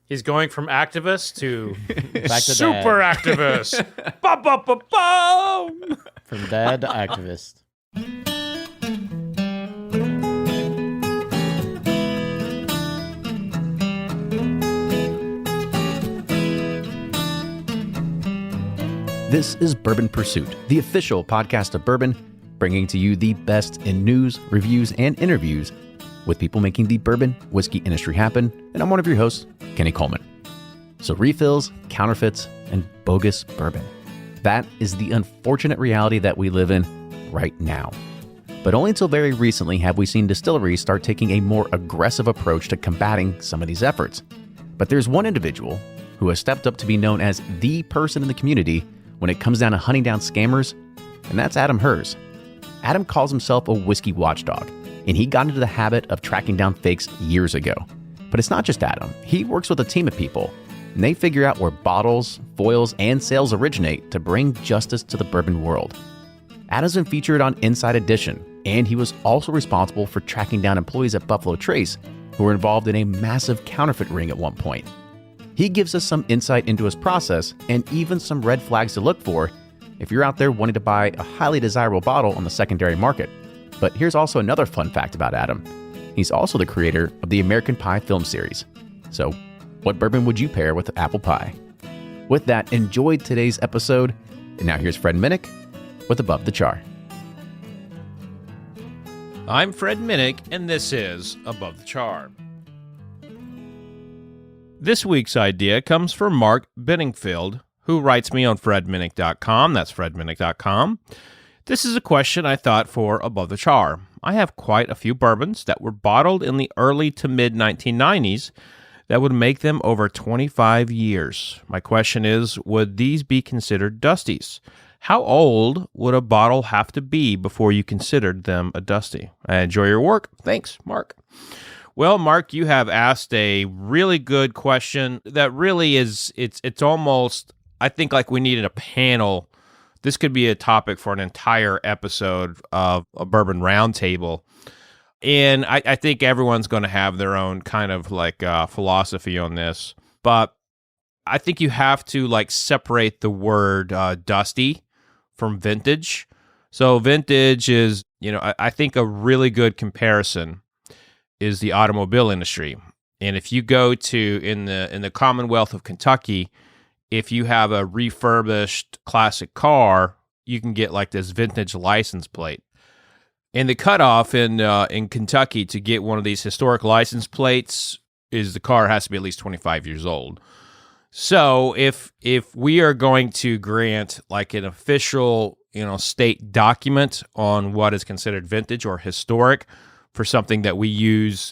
He's going from activist to Back to super dad. activist. Ba-ba-ba-boom! From dad to activist. This is Bourbon Pursuit, the official podcast of bourbon, bringing to you the best in news, reviews, and interviews with people making the bourbon whiskey industry happen. And I'm one of your hosts, Kenny Coleman. So refills, counterfeits, and bogus bourbon. That is the unfortunate reality that we live in right now. But only until very recently have we seen distilleries start taking a more aggressive approach to combating some of these efforts. But there's one individual who has stepped up to be known as the person in the community when it comes down to hunting down scammers, and that's Adam Herz. Adam calls himself a whiskey watchdog, and he got into the habit of tracking down fakes years ago. But it's not just Adam. He works with a team of people, and they figure out where bottles, foils, and sales originate to bring justice to the bourbon world. Adam's been featured on Inside Edition, and he was also responsible for tracking down employees at Buffalo Trace who were involved in a massive counterfeit ring at one point. He gives us some insight into his process and even some red flags to look for if you're out there wanting to buy a highly desirable bottle on the secondary market. But here's also another fun fact about Adam. He's also the creator of the American Pie film series. So, what bourbon would you pair with apple pie? With that, enjoy today's episode. And now here's Fred Minnick with Above the Char. I'm Fred Minnick, and this is Above the Char. This week's idea comes from Mark Benningfield, who writes me on fredminnick.com. That's fredminnick.com. This is a question I thought for Above the Char. I have quite a few bourbons that were bottled in the early to mid-1990s that would make them over 25 years. My question is, would these be considered dusties? How old would a bottle have to be before you considered them a dusty? I enjoy your work. Thanks, Mark. Well, Mark, you have asked a really good question that really is, it's almost, I think like we needed a panel. This could be a topic for an entire episode of a Bourbon Roundtable. And I think everyone's going to have their own kind of like philosophy on this. But I think you have to like separate the word dusty from vintage. So vintage is, I think a really good comparison is the automobile industry. And if you go to in the Commonwealth of Kentucky, if you have a refurbished classic car, you can get like this vintage license plate. And the cutoff in Kentucky to get one of these historic license plates is the car has to be at least 25 years old. So if we are going to grant like an official, state document on what is considered vintage or historic for something that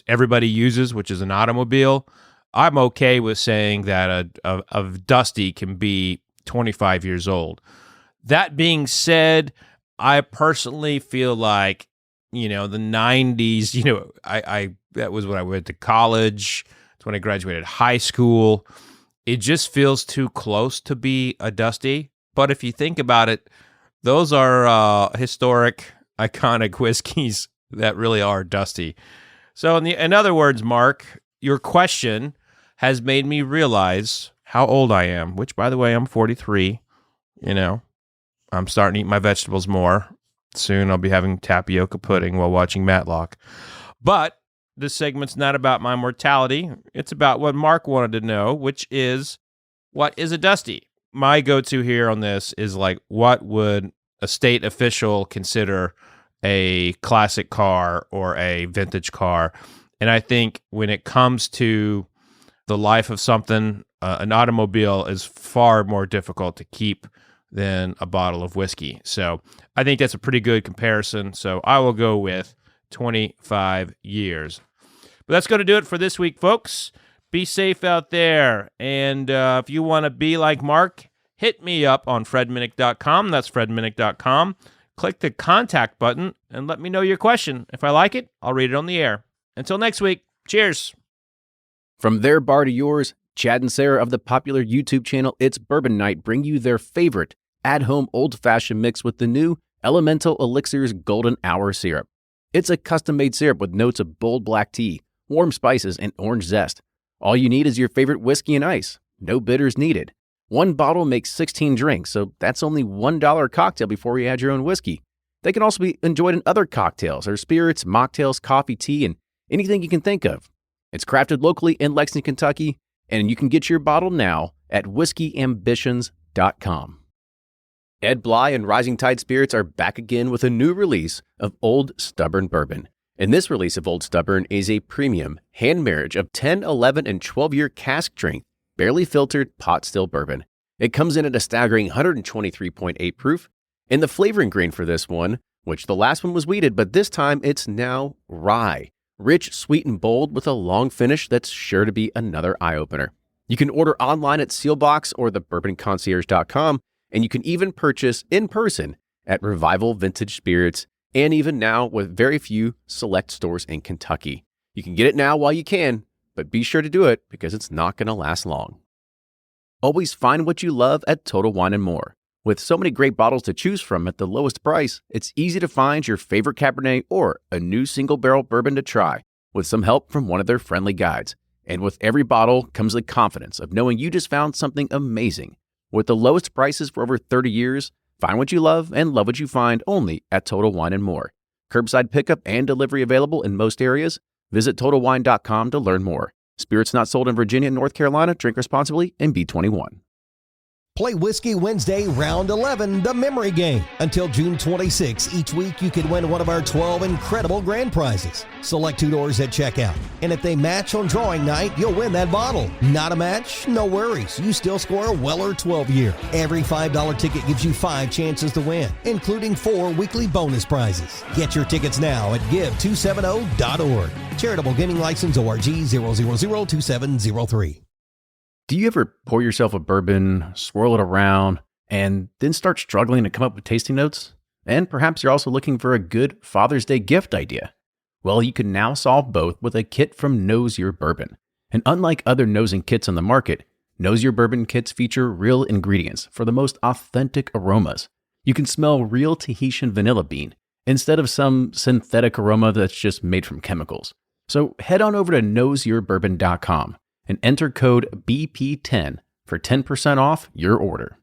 everybody uses, which is an automobile, I'm okay with saying that a dusty can be 25 years old. That being said, I personally feel like, the 90s, I that was when I went to college. It's when I graduated high school. It just feels too close to be a dusty. But if you think about it, those are historic, iconic whiskeys that really are dusty. So in other words, Mark, your question has made me realize how old I am, which, by the way, I'm 43. I'm starting to eat my vegetables more. Soon I'll be having tapioca pudding while watching Matlock. But this segment's not about my mortality. It's about what Mark wanted to know, which is, what is a dusty? My go-to here on this is like, what would a state official consider a classic car or a vintage car? And I think when it comes to the life of something, an automobile is far more difficult to keep than a bottle of whiskey. So I think that's a pretty good comparison. So I will go with 25 years. But that's going to do it for this week, folks. Be safe out there. And if you want to be like Mark, hit me up on fredminnick.com. That's fredminnick.com. Click the contact button and let me know your question. If I like it, I'll read it on the air. Until next week, cheers. From their bar to yours, Chad and Sarah of the popular YouTube channel It's Bourbon Night bring you their favorite at-home old-fashioned mix with the new Elemental Elixir's Golden Hour Syrup. It's a custom-made syrup with notes of bold black tea, warm spices, and orange zest, All you need is your favorite whiskey and ice. No bitters needed. One bottle makes 16 drinks, so that's only $1 a cocktail before you add your own whiskey. They can also be enjoyed in other cocktails or spirits, mocktails, coffee, tea, and anything you can think of. It's crafted locally in Lexington, Kentucky, and you can get your bottle now at whiskeyambitions.com. Ed Bly and Rising Tide Spirits are back again with a new release of Old Stubborn Bourbon. And this release of Old Stubborn is a premium hand marriage of 10, 11, and 12-year cask strength, barely filtered pot still bourbon. It comes in at a staggering 123.8 proof, and the flavoring grain for this one, which the last one was wheated, but this time it's now rye. Rich, sweet, and bold with a long finish that's sure to be another eye-opener. You can order online at Sealbox or thebourbonconcierge.com, and you can even purchase in person at Revival Vintage Spirits, and even now with very few select stores in Kentucky. You can get it now while you can, but be sure to do it because it's not going to last long. Always find what you love at Total Wine & More. With so many great bottles to choose from at the lowest price, it's easy to find your favorite Cabernet or a new single barrel bourbon to try with some help from one of their friendly guides. And with every bottle comes the confidence of knowing you just found something amazing. With the lowest prices for over 30 years, find what you love and love what you find only at Total Wine & More. Curbside pickup and delivery available in most areas. Visit TotalWine.com to learn more. Spirits not sold in Virginia and North Carolina. Drink responsibly and be 21. Play Whiskey Wednesday, Round 11, the memory game. Until June 26, each week you can win one of our 12 incredible grand prizes. Select two doors at checkout, and if they match on drawing night, you'll win that bottle. Not a match? No worries. You still score a Weller 12-year. Every $5 ticket gives you 5 chances to win, including 4 weekly bonus prizes. Get your tickets now at give270.org. Charitable Gaming License ORG 0002703. Do you ever pour yourself a bourbon, swirl it around, and then start struggling to come up with tasting notes? And perhaps you're also looking for a good Father's Day gift idea. Well, you can now solve both with a kit from Knows Your Bourbon. And unlike other nosing kits on the market, Knows Your Bourbon kits feature real ingredients for the most authentic aromas. You can smell real Tahitian vanilla bean instead of some synthetic aroma that's just made from chemicals. So head on over to knowsyourbourbon.com and enter code BP10 for 10% off your order.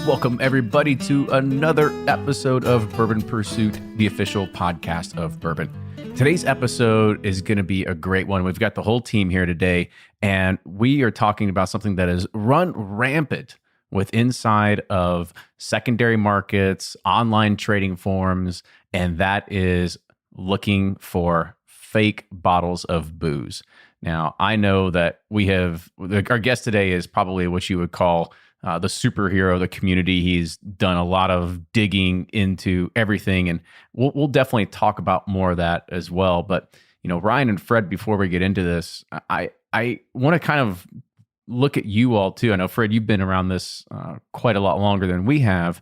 Welcome, everybody, to another episode of Bourbon Pursuit, the official podcast of bourbon. Today's episode is going to be a great one. We've got the whole team here today, and we are talking about something that has run rampant with inside of secondary markets, online trading forums, and that is looking for fake bottles of booze. Now, I know that our guest today is probably what you would call the superhero of the community. He's done a lot of digging into everything, and we'll definitely talk about more of that as well. But, Ryan and Fred, before we get into this, I want to kind of look at you all too. I know, Fred, you've been around this quite a lot longer than we have.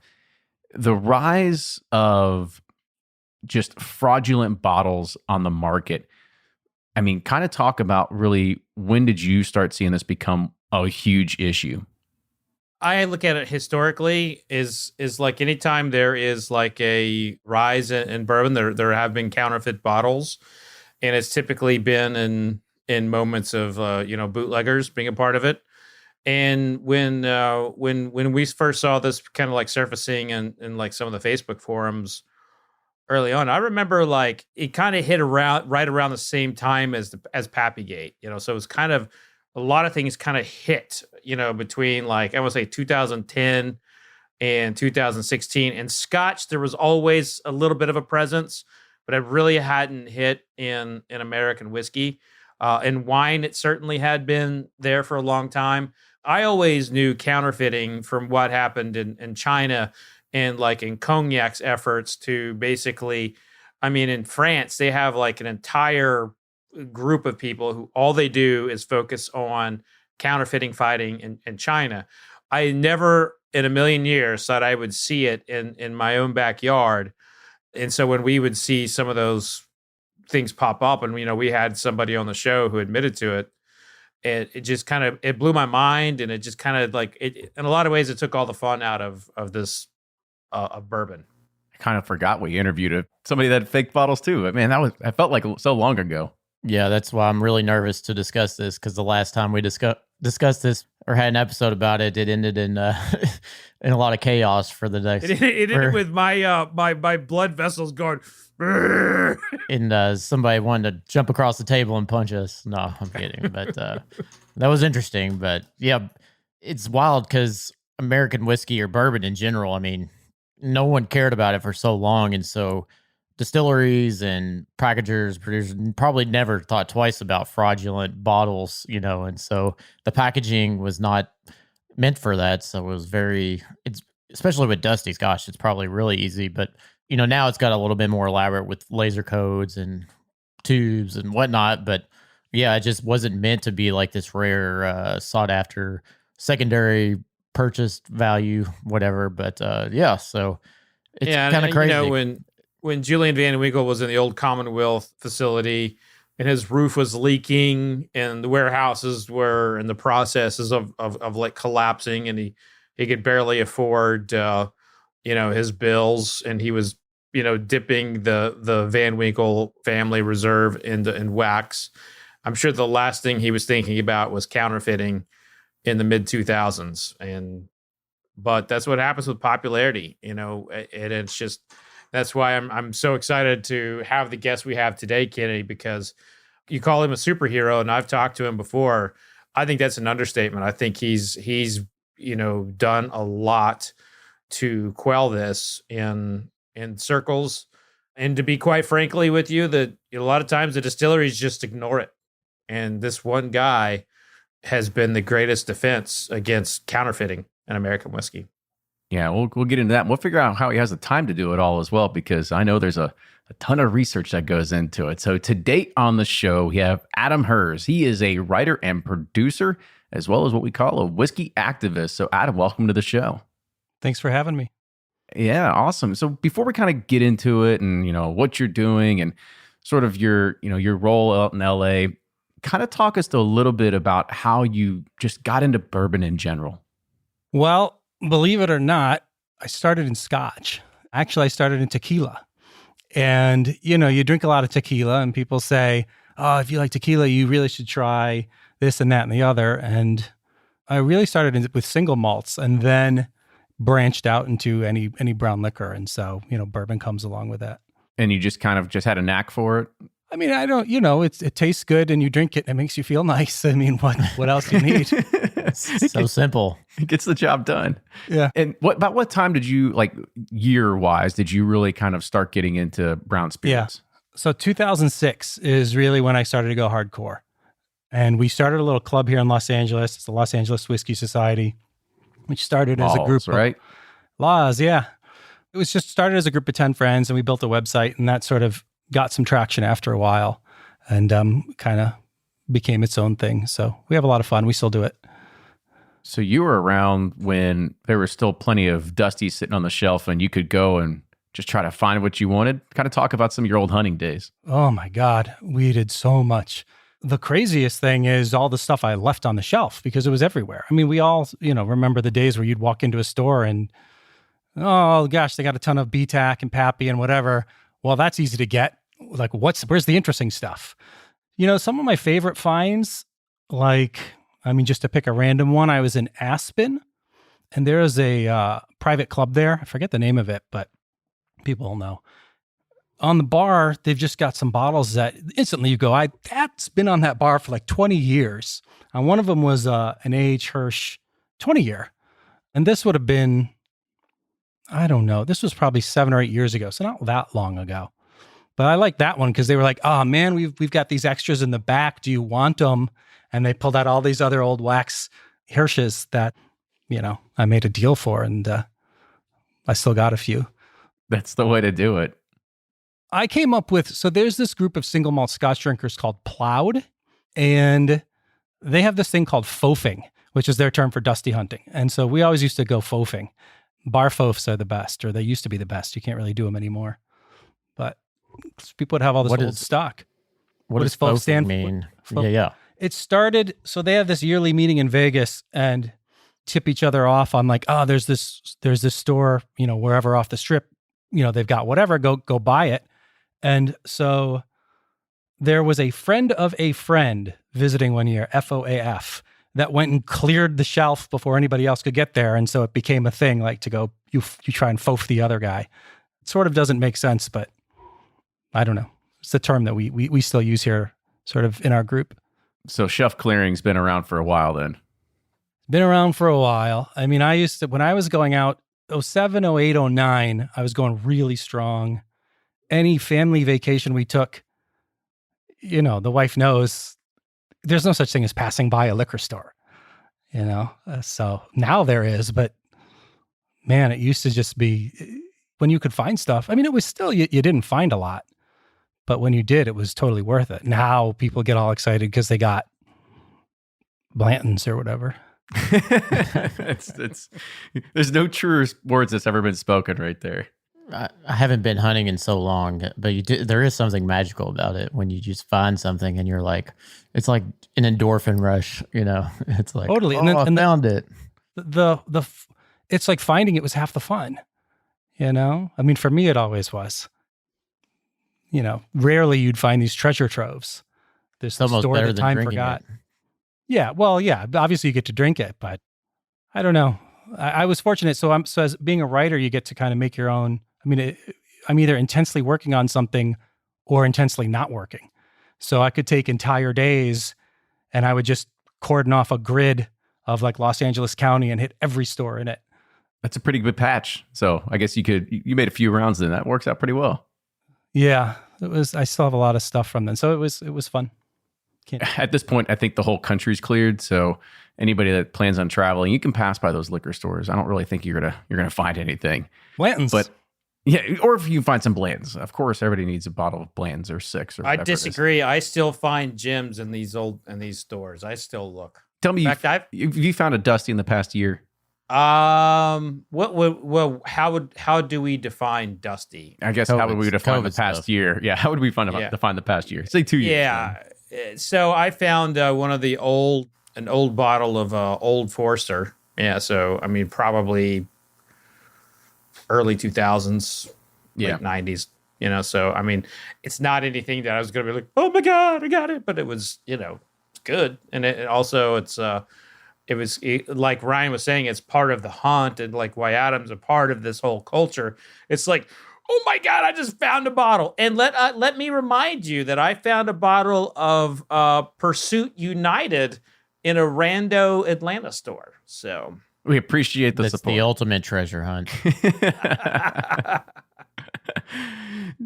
The rise of just fraudulent bottles on the market. I mean, kind of talk about really, when did you start seeing this become a huge issue? I look at it historically is like anytime there is like a rise in bourbon, there have been counterfeit bottles, and it's typically been in moments of bootleggers being a part of it. And when we first saw this kind of like surfacing in like some of the Facebook forums early on, I remember like it kind of hit right around the same time as Pappygate, so it was kind of a lot of things kind of hit, between like, I would say 2010 and 2016. And Scotch, there was always a little bit of a presence, but it really hadn't hit in American whiskey. In wine, it certainly had been there for a long time. I always knew counterfeiting from what happened in China and like in Cognac's efforts to basically, in France, they have like an entire group of people who all they do is focus on counterfeiting fighting in China. I never in a million years thought I would see it in my own backyard. And so when we would see some of those things pop up, and we had somebody on the show who admitted to it, it just kind of, it blew my mind, and it just kind of like, in a lot of ways, it took all the fun out of this of bourbon. kind of forgot we interviewed somebody that had fake bottles too. Man, I felt like so long ago. Yeah, that's why I'm really nervous to discuss this, because the last time we discussed this or had an episode about it, it ended in in a lot of chaos for the next. It ended with my blood vessels going. And somebody wanted to jump across the table and punch us. No, I'm kidding. But that was interesting. But yeah, it's wild because American whiskey or bourbon in general, I mean, no one cared about it for so long. And so distilleries and packagers, producers probably never thought twice about fraudulent bottles, and so the packaging was not meant for that. So it was it's especially with Dusty's, gosh, it's probably really easy. But, now it's got a little bit more elaborate with laser codes and tubes and whatnot. But yeah, it just wasn't meant to be like this rare, sought after, secondary purchased value, whatever. But yeah, so it's kind of crazy. When Julian Van Winkle was in the old Commonwealth facility and his roof was leaking and the warehouses were in the processes of like collapsing, and he could barely afford, his bills, and he was, dipping the Van Winkle family reserve in wax. I'm sure the last thing he was thinking about was counterfeiting in the mid 2000s. But that's what happens with popularity, and it's just, that's why I'm so excited to have the guest we have today, Kennedy, because you call him a superhero, and I've talked to him before. I think that's an understatement. I think he's done a lot to quell this in circles, and to be quite frankly with you, that a lot of times the distilleries just ignore it. And this one guy has been the greatest defense against counterfeiting in American whiskey. Yeah, we'll get into that. We'll figure out how he has the time to do it all as well, because I know there's a ton of research that goes into it. So to date on the show, we have Adam Herz. He is a writer and producer, as well as what we call a whiskey activist. So Adam, welcome to the show. Thanks for having me. Yeah, awesome. So before we kind of get into it and, what you're doing and sort of your role out in LA, kind of talk us a little bit about how you just got into bourbon in general. Well, believe it or not, I started in Scotch. Actually, I started in tequila. And, you drink a lot of tequila and people say, oh, if you like tequila, you really should try this and that and the other. And I really started with single malts and then branched out into any brown liquor. And so, bourbon comes along with that. And you just kind of just had a knack for it? I mean, I don't, it tastes good and you drink it and it makes you feel nice. I mean, what else do you need? So simple. It gets the job done. Yeah. And about what time did you, like year-wise, did you really kind of start getting into brown spirits? Yeah. So 2006 is really when I started to go hardcore. And we started a little club here in Los Angeles. It's the Los Angeles Whiskey Society, which started as a group. Right? Laws, yeah. It was just started as a group of 10 friends, and we built a website, and that sort of got some traction after a while and kind of became its own thing. So we have a lot of fun. We still do it. So you were around when there was still plenty of Dusty sitting on the shelf and you could go and just try to find what you wanted. Kind of talk about some of your old hunting days. Oh my God. We did so much. The craziest thing is all the stuff I left on the shelf because it was everywhere. I mean, we all, remember the days where you'd walk into a store and, oh gosh, they got a ton of BTAC and Pappy and whatever. Well, that's easy to get. Like, where's the interesting stuff? Some of my favorite finds, just to pick a random one, I was in Aspen, and there is a private club there. I forget the name of it, but people will know. On the bar, they've just got some bottles that instantly you go, that's been on that bar for like 20 years. And one of them was an A.H. Hirsch 20-year. And this would have been, I don't know, this was probably 7 or 8 years ago, so not that long ago. But I like that one because they were like, oh man, we've got these extras in the back. Do you want them? And they pulled out all these other old wax Hirsches that, I made a deal for, and I still got a few. That's the way to do it. I came up with, so there's this group of single malt Scotch drinkers called Plowed, and they have this thing called foafing, which is their term for dusty hunting. And so we always used to go foafing. Bar foafs are the best, or they used to be the best. You can't really do them anymore. But people would have all this old stock. What does foaf stand mean? Yeah. It started, so they have this yearly meeting in Vegas and tip each other off on like, oh, there's this store, wherever off the strip they've got whatever, go buy it. And so there was a friend of a friend visiting one year, FOAF, that went and cleared the shelf before anybody else could get there. And so it became a thing, like to go, you try and foaf the other guy. It sort of doesn't make sense, but I don't know. It's the term that we still use here, sort of in our group. So shelf clearing's been around for a while then. Been around for a while. I mean, when I was going out, 07, 08, 09, I was going really strong. Any family vacation we took, the wife knows there's no such thing as passing by a liquor store, so now there is, but man, it used to just be when you could find stuff. I mean, it was still, you didn't find a lot, but when you did, it was totally worth it. Now people get all excited because they got Blanton's or whatever. There's no truer words that's ever been spoken right there. I haven't been hunting in so long, but there is something magical about it when you just find something and you're like, it's like an endorphin rush, It's like, totally. I found it. It's like finding it was half the fun, I mean, for me, it always was. Rarely you'd find these treasure troves. There's the store that time forgot. Yeah, well, yeah, obviously you get to drink it, but I don't know. I was fortunate. So as being a writer, you get to kind of make your own. I mean, I'm either intensely working on something or intensely not working. So I could take entire days and I would just cordon off a grid of like Los Angeles County and hit every store in it. That's a pretty good patch. So I guess you made a few rounds then. That works out pretty well. Yeah, I still have a lot of stuff from then. So it was fun. At this point, I think the whole country's cleared. So anybody that plans on traveling, you can pass by those liquor stores. I don't really think you're gonna find anything. Blanton's. But yeah, or if you find some Blanton's. Of course, everybody needs a bottle of Blanton's or 6 or whatever. I disagree. I still find gems in these stores. I still look. Tell me, have you found a Dusty in the past year? How do we define Dusty? I guess how would we define the past year? Yeah, how would we define the past year? Say 2 years. Yeah. So I found an old bottle of Old Forester. Yeah. So I mean, probably early 2000s, late 90s. So I mean, it's not anything that I was going to be like, oh my god, I got it. But it was, it's good, and it also like Ryan was saying, it's part of the hunt, and like why Adam's a part of this whole culture. It's like, oh my god, I just found a bottle. And let me remind you that I found a bottle of Pursuit United in a rando Atlanta store. So we appreciate the support. That's the ultimate treasure hunt.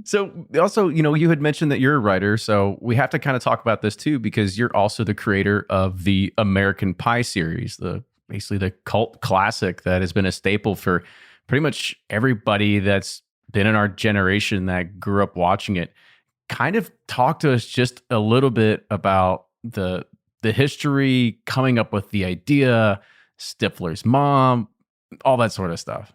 So also, you had mentioned that you're a writer, so we have to kind of talk about this too, because you're also the creator of the American Pie series, basically the cult classic that has been a staple for pretty much everybody that's been in our generation that grew up watching it. Kind of talk to us just a little bit about the history, coming up with the idea, Stifler's mom, all that sort of stuff.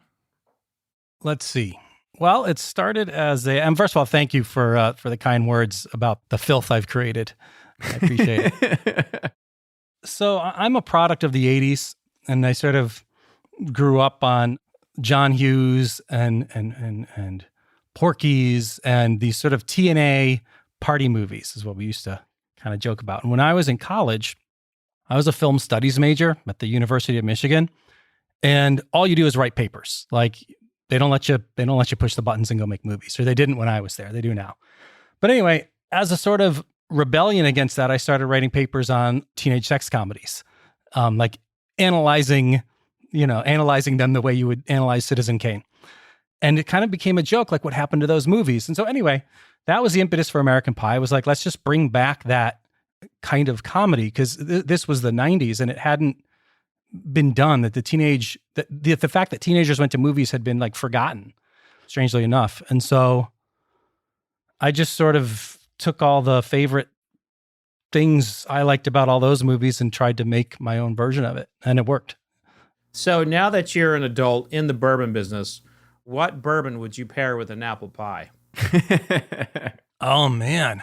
Let's see. Well, it started and first of all, thank you for the kind words about the filth I've created. I appreciate it. So I'm a product of the 80s, and I sort of grew up on John Hughes and Porky's and these sort of TNA party movies is what we used to kind of joke about. And when I was in college, I was a film studies major at the University of Michigan, and all you do is write papers. Like they don't let you push the buttons and go make movies, or they didn't when I was there. They do now. But anyway, as a sort of rebellion against that, I started writing papers on teenage sex comedies, like analyzing them the way you would analyze Citizen Kane. And it kind of became a joke, like what happened to those movies. And so anyway, that was the impetus for American Pie. It was like, let's just bring back that kind of comedy, because this was the 90s and it hadn't been done, that the fact that teenagers went to movies had been like forgotten, strangely enough. And so I just sort of took all the favorite things I liked about all those movies and tried to make my own version of it. And it worked. So now that you're an adult in the bourbon business, what bourbon would you pair with an apple pie? Oh man.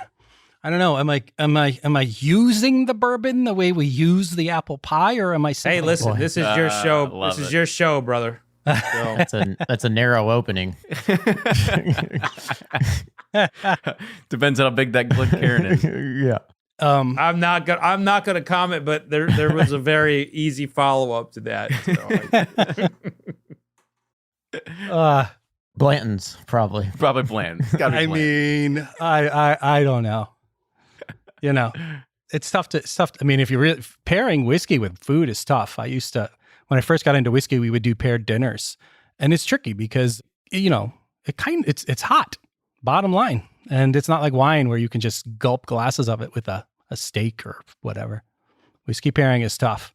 I don't know. Am I using the bourbon the way we use the apple pie, or am I saying, hey, listen, this is your show. This is your show, brother. That's a narrow opening. Depends on how big that Glencairn is. Yeah. I'm not gonna comment, but there was a very easy follow up to that. So Blanton's probably Bland. It's gotta be I Bland. mean, I don't know. You know, it's tough to. I mean, if you're really pairing whiskey with food is tough. When I first got into whiskey, we would do paired dinners, and it's tricky because it's hot. Bottom line, and it's not like wine where you can just gulp glasses of it with a steak or whatever. Whiskey pairing is tough.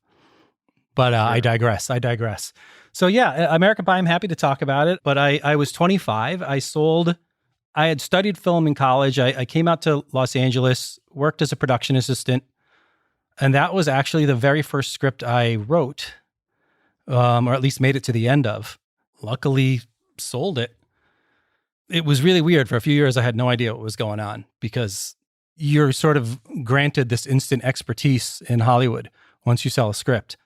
But sure. I digress. So yeah, American Pie, I'm happy to talk about it. But I was 25. I had studied film in college. I came out to Los Angeles, worked as a production assistant. And that was actually the very first script I wrote, or at least made it to the end of. Luckily, sold it. It was really weird. For a few years, I had no idea what was going on because you're sort of granted this instant expertise in Hollywood once you sell a script.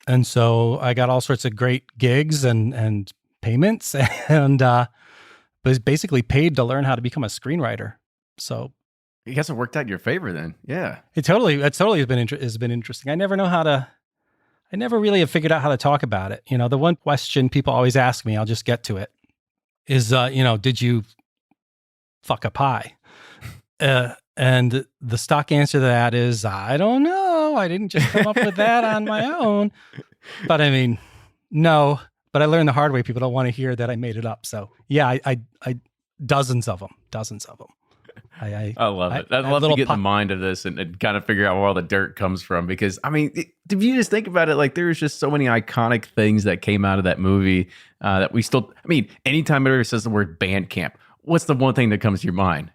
And so I got all sorts of great gigs and payments and was basically paid to learn how to become a screenwriter. So I guess it worked out in your favor then. Yeah. It totally has been interesting. I never really have figured out how to talk about it. You know, the one question people always ask me, I'll just get to it, is, did you fuck a pie? And the stock answer to that is, I don't know. I didn't just come up with that on my own. But I mean, no. But I learned the hard way. People don't want to hear that I made it up. So yeah, I dozens of them. I love it. I'd love to get in the mind of this and kind of figure out where all the dirt comes from. Because I mean, if you just think about it, like there's just so many iconic things that came out of that movie that we still. I mean, anytime it ever says the word band camp, what's the one thing that comes to your mind?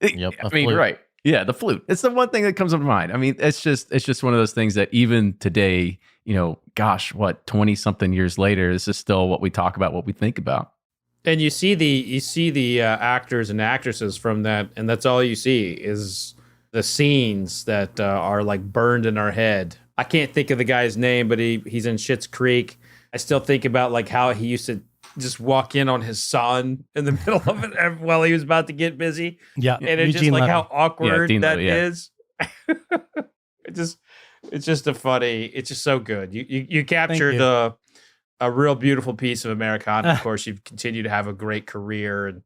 Yep, I mean, flute. Right? Yeah, the flute. It's the one thing that comes to mind. I mean, it's just one of those things that even today, 20 something years later, this is still what we talk about, what we think about. And you see the actors and actresses from that, and that's all you see is the scenes that are like burned in our head. I can't think of the guy's name, but he's in Schitt's Creek. I still think about like how he used to just walk in on his son in the middle of it while he was about to get busy. Yeah, and it's just like how awkward that is. It's just so good. You captured a real beautiful piece of Americana. Of course, you've continued to have a great career,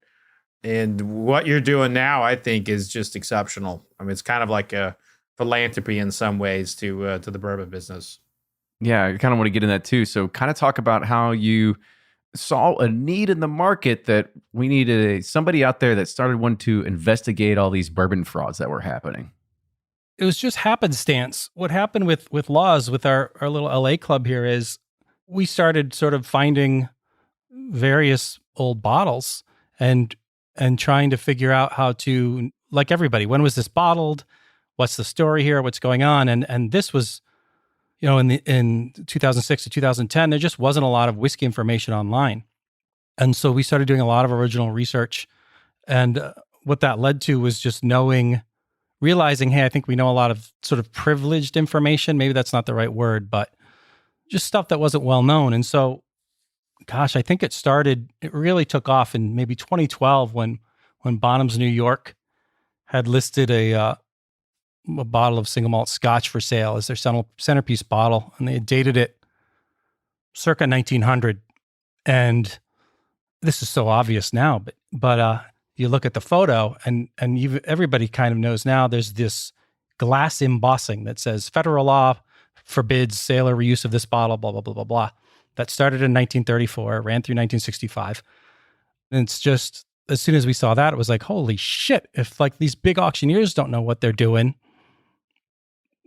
and what you're doing now, I think, is just exceptional. I mean, it's kind of like a philanthropy in some ways to the bourbon business. Yeah, I kind of want to get in that too. So kind of talk about how you saw a need in the market that we needed somebody out there that started wanting to investigate all these bourbon frauds that were happening. It was just happenstance. What happened with Laws, with our little LA club here, is we started sort of finding various old bottles and trying to figure out how to, like everybody, when was this bottled? What's the story here? What's going on? And this was, in 2006 to 2010, there just wasn't a lot of whiskey information online. And so we started doing a lot of original research. And what that led to was just realizing, hey, I think we know a lot of sort of privileged information. Maybe that's not the right word, but just stuff that wasn't well known. And so, gosh, I think it really took off in maybe 2012 when Bonham's New York had listed a bottle of single malt scotch for sale as their centerpiece bottle. And they had dated it circa 1900. And this is so obvious now, but you look at the photo and everybody kind of knows now there's this glass embossing that says federal law forbids sale or reuse of this bottle, blah, blah, blah, blah, blah. That started in 1934, ran through 1965. And it's just, as soon as we saw that, it was like, holy shit, if like these big auctioneers don't know what they're doing,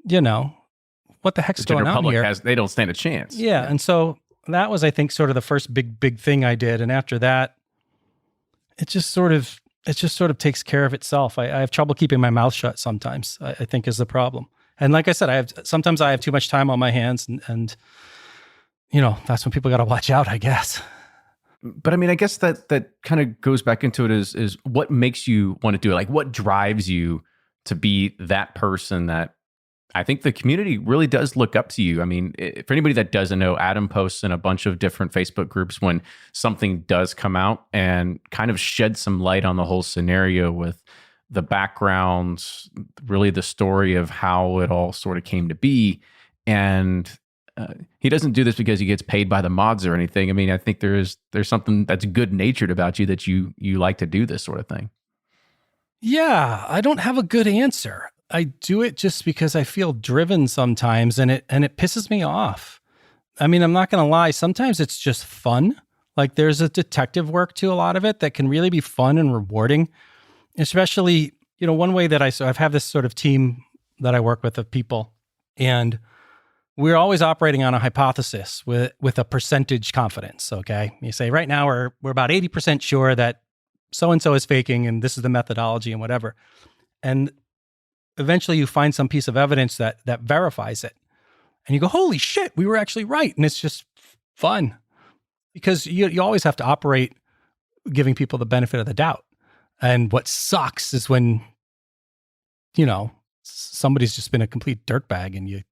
what the heck's going on here? They don't stand a chance. Yeah. And so that was, I think, sort of the first big thing I did. And after that, it just sort of takes care of itself. I have trouble keeping my mouth shut sometimes, I think is the problem. And like I said, sometimes I have too much time on my hands and that's when people got to watch out, I guess. But I mean, I guess that kind of goes back into it is what makes you want to do it? Like what drives you to be that person that I think the community really does look up to you. I mean, for anybody that doesn't know, Adam posts in a bunch of different Facebook groups when something does come out and kind of shed some light on the whole scenario with the backgrounds, really the story of how it all sort of came to be. And he doesn't do this because he gets paid by the mods or anything. I mean, I think there's something that's good natured about you that you like to do this sort of thing. Yeah, I don't have a good answer. I do it just because I feel driven sometimes, and it pisses me off. I mean, I'm not going to lie. Sometimes it's just fun. Like there's a detective work to a lot of it that can really be fun and rewarding. Especially, one way that I've had this sort of team that I work with of people, and we're always operating on a hypothesis with a percentage confidence. Okay, you say right now we're about 80% sure that so and so is faking, and this is the methodology and whatever, and eventually you find some piece of evidence that verifies it. And you go, holy shit, we were actually right. And it's just fun because you always have to operate giving people the benefit of the doubt. And what sucks is when, somebody's just been a complete dirtbag and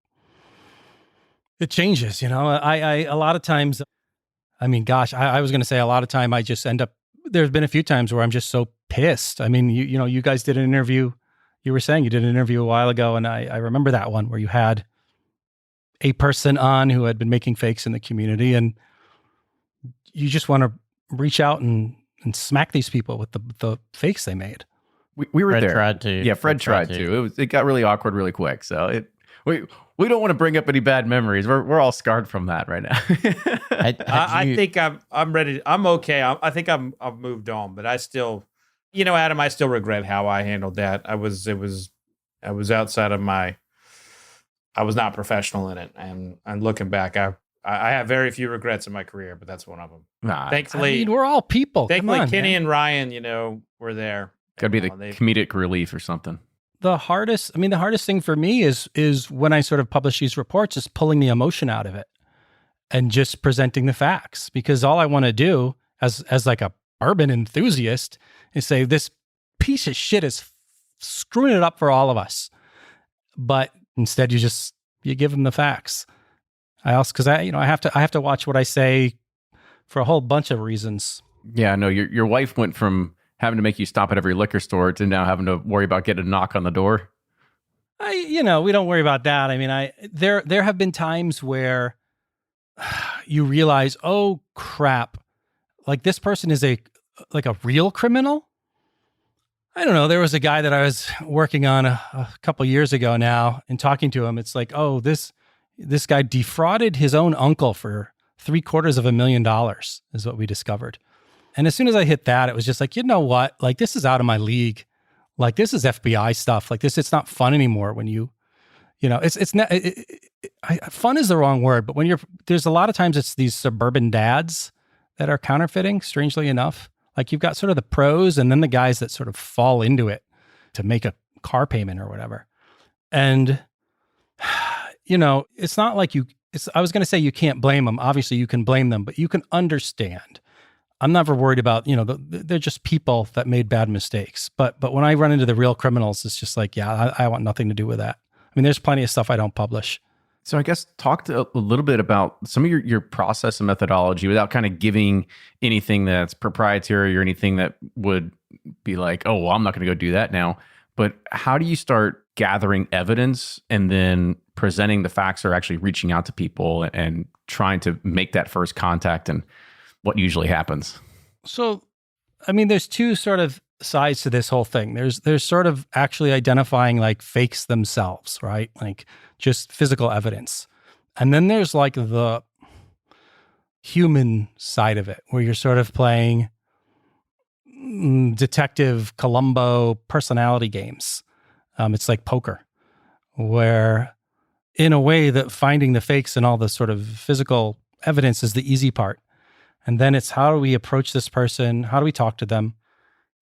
it changes, I a lot of times, I mean, gosh, I was going to say a lot of time I just end up, there's been a few times where I'm just so pissed. I mean, you guys did an interview. You were saying you did an interview a while ago, and I remember that one where you had a person on who had been making fakes in the community, and you just want to reach out and smack these people with the fakes they made. We were Fred there. tried to. Yeah, Fred tried to. It got really awkward really quick. So we don't want to bring up any bad memories. We're all scarred from that right now. I think I'm ready. I'm okay. I think I've moved on, but I still. Adam, I still regret how I handled that. I was outside of I was not professional in it. And looking back, I have very few regrets in my career, but that's one of them. Thankfully, we're all people. Thankfully, Come on, Kenny man. and Ryan, were there. Got to be the comedic relief or something. The hardest thing for me is when I sort of publish these reports is pulling the emotion out of it and just presenting the facts, because all I want to do as like a bourbon enthusiast is say this piece of shit is screwing it up for all of us. But instead you give them the facts. Because I have to watch what I say for a whole bunch of reasons. Yeah, no, your wife went from having to make you stop at every liquor store to now having to worry about getting a knock on the door. We don't worry about that. I mean, there have been times where you realize, oh crap, like this person is a real criminal. I don't know. There was a guy that I was working on a couple years ago now, and talking to him, it's like, oh, this guy defrauded his own uncle for $750,000 is what we discovered. And as soon as I hit that, it was just like, you know what? Like, this is out of my league. Like, this is FBI stuff. Like this, it's not fun anymore when it's not, fun is the wrong word, but there's a lot of times it's these suburban dads that are counterfeiting, strangely enough. Like you've got sort of the pros and then the guys that sort of fall into it to make a car payment or whatever. And, it's not like I was going to say you can't blame them. Obviously you can blame them, but you can understand. I'm never worried about, they're just people that made bad mistakes. But when I run into the real criminals, it's just like, yeah, I want nothing to do with that. I mean, there's plenty of stuff I don't publish. So I guess talk a little bit about some of your process and methodology without kind of giving anything that's proprietary or anything that would be like, oh, well, I'm not going to go do that now. But how do you start gathering evidence and then presenting the facts or actually reaching out to people and trying to make that first contact, and what usually happens? So, I mean, there's two sort of sides to this whole thing. There's sort of actually identifying like fakes themselves, right? Like just physical evidence. And then there's like the human side of it where you're sort of playing detective Columbo personality games. It's like poker, where in a way that finding the fakes and all the sort of physical evidence is the easy part. And then it's how do we approach this person? How do we talk to them?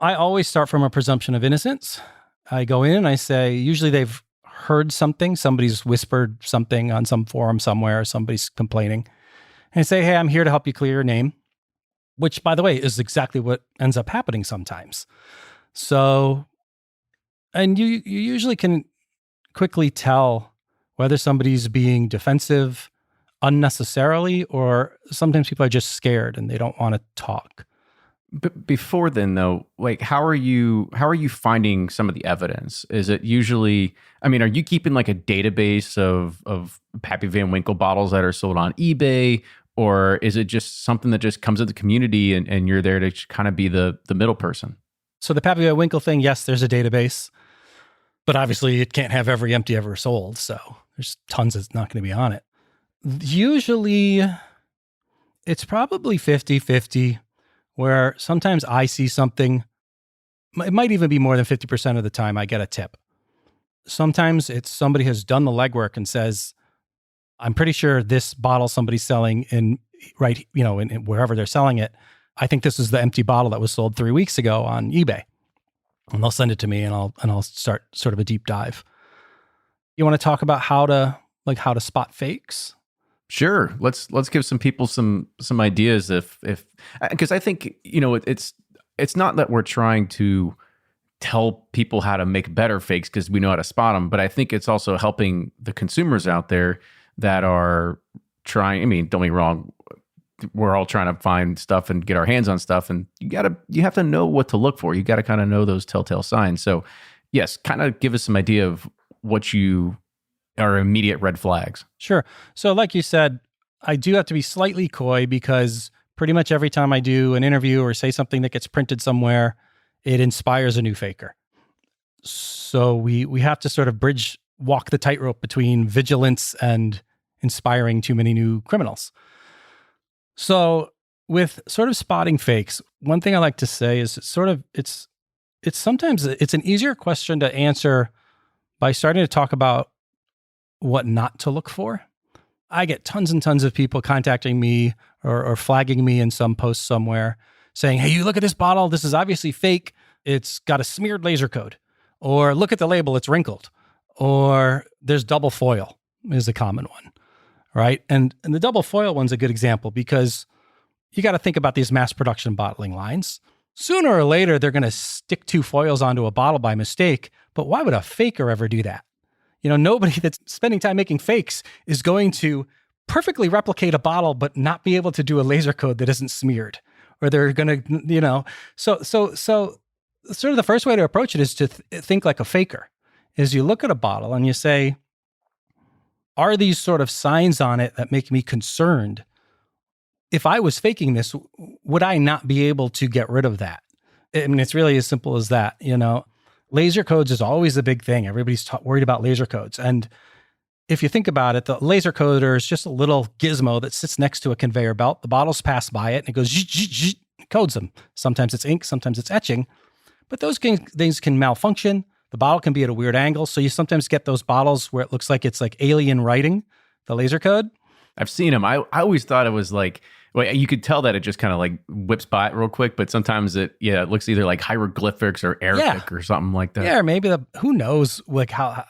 I always start from a presumption of innocence. I go in and I say, usually they've heard something. Somebody's whispered something on some forum somewhere. Somebody's complaining. And I say, hey, I'm here to help you clear your name, which, by the way, is exactly what ends up happening sometimes. So, and you usually can quickly tell whether somebody's being defensive unnecessarily, or sometimes people are just scared and they don't want to talk. But before then, though, like how are you finding some of the evidence? Is it usually, I mean, are you keeping like a database of Pappy Van Winkle bottles that are sold on eBay, or is it just something that just comes to the community and you're there to kind of be the middle person? So the Pappy Van Winkle thing, yes, there's a database, but obviously it can't have every empty ever sold. So there's tons that's not going to be on it. Usually it's probably 50-50, where sometimes I see something. It might even be more than 50% of the time I get a tip. Sometimes it's somebody has done the legwork and says, I'm pretty sure this bottle somebody's selling in wherever they're selling it. I think this is the empty bottle that was sold 3 weeks ago on eBay. And they'll send it to me and I'll start sort of a deep dive. You want to talk about how to spot fakes? Sure. Let's give some people some ideas if because I think, it's not that we're trying to tell people how to make better fakes because we know how to spot them, but I think it's also helping the consumers out there that are trying. I mean, don't get me wrong, we're all trying to find stuff and get our hands on stuff, and you have to know what to look for. You got to kind of know those telltale signs. So yes, kind of give us some idea of what you are immediate red flags. Sure. So like you said, I do have to be slightly coy because pretty much every time I do an interview or say something that gets printed somewhere, it inspires a new faker. So we have to sort of walk the tightrope between vigilance and inspiring too many new criminals. So with sort of spotting fakes, one thing I like to say is it's sometimes it's an easier question to answer by starting to talk about what not to look for. I get tons and tons of people contacting me or flagging me in some post somewhere saying, hey, you look at this bottle. This is obviously fake. It's got a smeared laser code. Or look at the label. It's wrinkled. Or there's double foil is a common one, right? And the double foil one's a good example because you got to think about these mass production bottling lines. Sooner or later, they're going to stick two foils onto a bottle by mistake. But why would a faker ever do that? Nobody that's spending time making fakes is going to perfectly replicate a bottle, but not be able to do a laser code that isn't smeared. Or they're going to, so sort of the first way to approach it is to think like a faker. Is you look at a bottle and you say, are these sort of signs on it that make me concerned? If I was faking this, would I not be able to get rid of that? I mean, it's really as simple as that, Laser codes is always the big thing. Everybody's worried about laser codes. And if you think about it, the laser coder is just a little gizmo that sits next to a conveyor belt. The bottles pass by it and it goes, it codes them. Sometimes it's ink, sometimes it's etching. But those things can malfunction. The bottle can be at a weird angle. So you sometimes get those bottles where it looks like it's like alien writing, the laser code. I've seen them. I always thought it was like, well, you could tell that it just kind of like whips by it real quick, but sometimes it looks either like hieroglyphics or Arabic or something like that. Yeah, or maybe who knows like how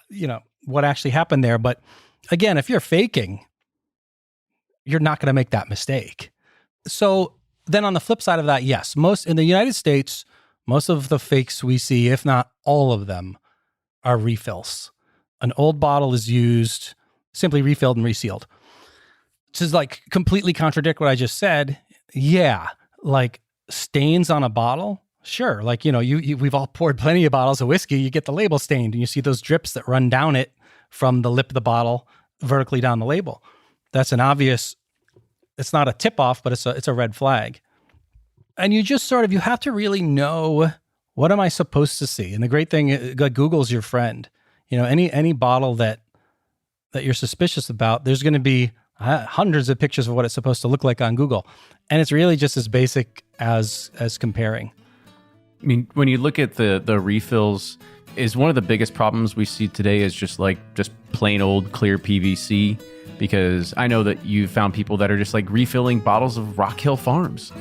what actually happened there. But again, if you're faking, you're not going to make that mistake. So then on the flip side of that, yes, in the United States, most of the fakes we see, if not all of them, are refills. An old bottle is used, simply refilled and resealed. To like completely contradict what I just said, yeah, like stains on a bottle, sure. Like, we've all poured plenty of bottles of whiskey. You get the label stained and you see those drips that run down it from the lip of the bottle vertically down the label. That's an obvious, it's not a tip off, but it's a red flag. And you just you have to really know, what am I supposed to see? And the great thing, Google's your friend. Any bottle that you're suspicious about, there's going to be hundreds of pictures of what it's supposed to look like on Google. And it's really just as basic as comparing. I mean, when you look at the refills, is one of the biggest problems we see today is just plain old clear PVC, because I know that you found people that are just like refilling bottles of Rock Hill Farms.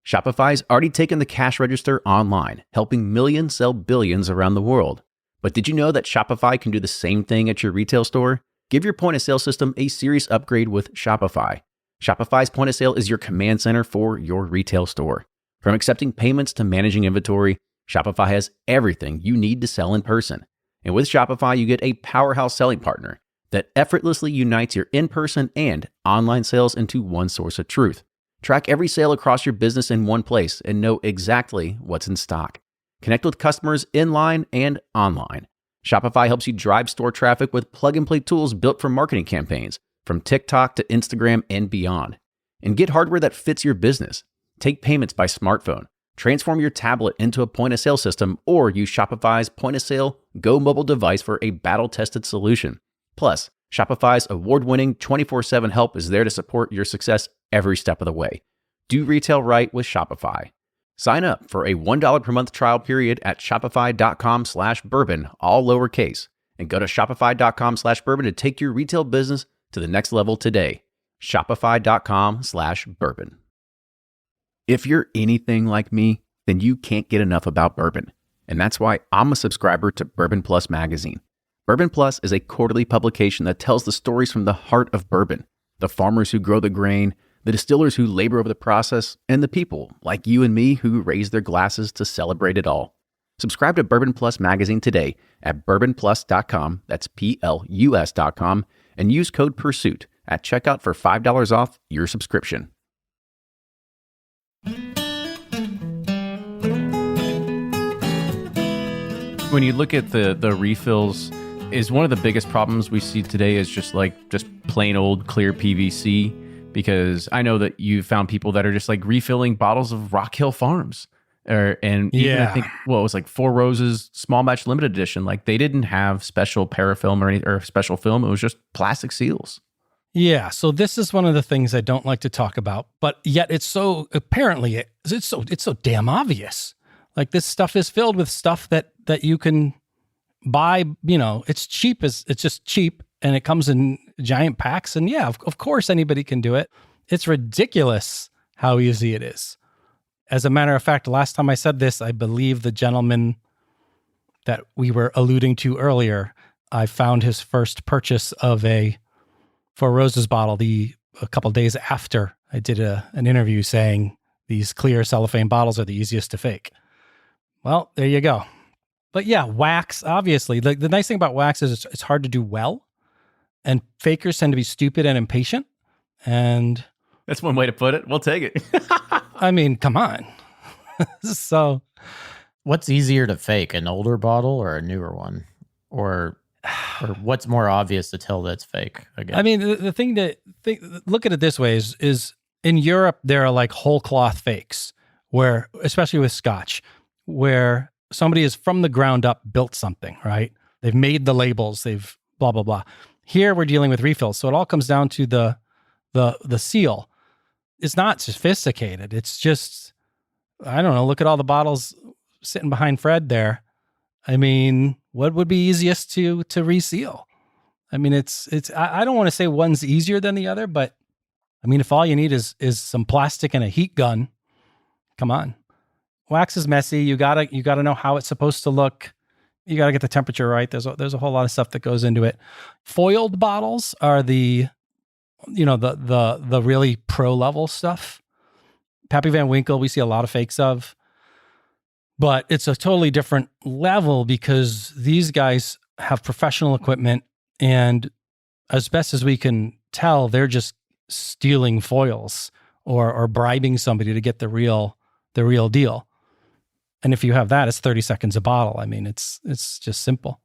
Shopify's already taken the cash register online, helping millions sell billions around the world. But did you know that Shopify can do the same thing at your retail store? Give your point of sale system a serious upgrade with Shopify. Shopify's point of sale is your command center for your retail store. From accepting payments to managing inventory, Shopify has everything you need to sell in person. And with Shopify, you get a powerhouse selling partner that effortlessly unites your in-person and online sales into one source of truth. Track every sale across your business in one place and know exactly what's in stock. Connect with customers in-line and online. Shopify helps you drive store traffic with plug-and-play tools built for marketing campaigns, from TikTok to Instagram and beyond. And get hardware that fits your business. Take payments by smartphone. Transform your tablet into a point-of-sale system, or use Shopify's point-of-sale Go mobile device for a battle-tested solution. Plus, Shopify's award-winning 24/7 help is there to support your success every step of the way. Do retail right with Shopify. Sign up for a $1 per month trial period at shopify.com/bourbon, all lowercase, and go to shopify.com/bourbon to take your retail business to the next level today. Shopify.com/bourbon. If you're anything like me, then you can't get enough about bourbon. And that's why I'm a subscriber to Bourbon Plus magazine. Bourbon Plus is a quarterly publication that tells the stories from the heart of bourbon, the farmers who grow the grain, the distillers who labor over the process, and the people like you and me who raise their glasses to celebrate it all. Subscribe to Bourbon Plus magazine today at bourbonplus.com, that's PLUS.com, and use code PURSUIT at checkout for $5 off your subscription. When you look at the refills, is one of the biggest problems we see today is just plain old clear PVC, because I know that you found people that are just like refilling bottles of Rock Hill Farms, and even I think it was like Four Roses small batch limited edition. Like they didn't have special parafilm or special film; it was just plastic seals. Yeah, so this is one of the things I don't like to talk about, but yet it's so apparently it's so damn obvious. Like this stuff is filled with stuff that you can buy. It's cheap. It's just cheap, and it comes in giant packs. And yeah, of course anybody can do it. It's ridiculous how easy it is. As a matter of fact, last time I said this, I believe the gentleman that we were alluding to earlier, I found his first purchase of a Four Roses bottle a couple days after I did an interview saying these clear cellophane bottles are the easiest to fake. Well, there you go. But yeah, wax, obviously. The nice thing about wax is it's hard to do well, and fakers tend to be stupid and impatient. And that's one way to put it. We'll take it. I mean, come on. So what's easier to fake, an older bottle or a newer one? Or what's more obvious to tell that's fake? Again? I mean, the thing to look at it this way is in Europe, there are like whole cloth fakes where, especially with Scotch, where somebody is from the ground up built something, right? They've made the labels, they've blah, blah, blah. Here we're dealing with refills. So it all comes down to the seal. It's not sophisticated. It's just, I don't know, look at all the bottles sitting behind Fred there. I mean, what would be easiest to reseal? I mean, I don't want to say one's easier than the other, but I mean, if all you need is some plastic and a heat gun, come on. Wax is messy. You gotta know how it's supposed to look. You gotta get the temperature right. There's a whole lot of stuff that goes into it. Foiled bottles are the really pro level stuff. Pappy Van Winkle, we see a lot of fakes of, but it's a totally different level because these guys have professional equipment, and as best as we can tell, they're just stealing foils or bribing somebody to get the real deal. And if you have that, it's 30 seconds a bottle. I mean, it's just simple.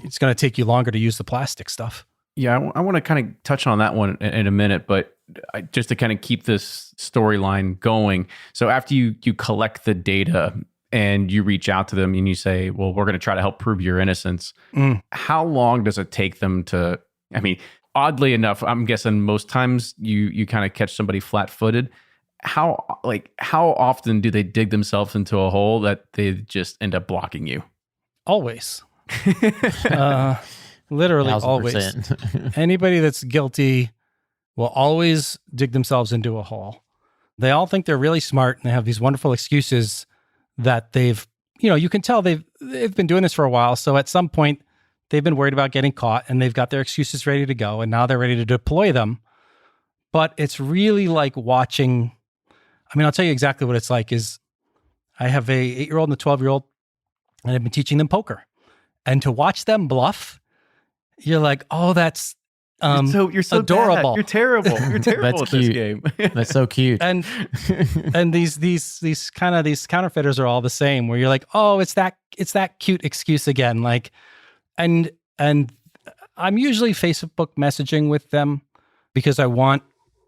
It's going to take you longer to use the plastic stuff. Yeah, I want to kind of touch on that one in a minute, but just to kind of keep this storyline going. So after you collect the data and you reach out to them and you say, well, we're going to try to help prove your innocence. How long does it take them to, I mean, oddly enough, I'm guessing most times you kind of catch somebody flat-footed. How often do they dig themselves into a hole that they just end up blocking you? Always. Literally 1,000%. always. Anybody that's guilty will always dig themselves into a hole. They all think they're really smart and they have these wonderful excuses that you can tell they've been doing this for a while. So at some point they've been worried about getting caught and they've got their excuses ready to go and now they're ready to deploy them. But it's really like watching, I mean, I'll tell you exactly what it's like is I have a 8-year-old and a 12-year-old and I've been teaching them poker. And to watch them bluff, you're like, oh, that's you're so adorable. Bad. You're terrible. You're terrible at this cute. game. That's so cute. And these counterfeiters are all the same, where you're like, oh, it's that cute excuse again. Like, and I'm usually Facebook messaging with them because I want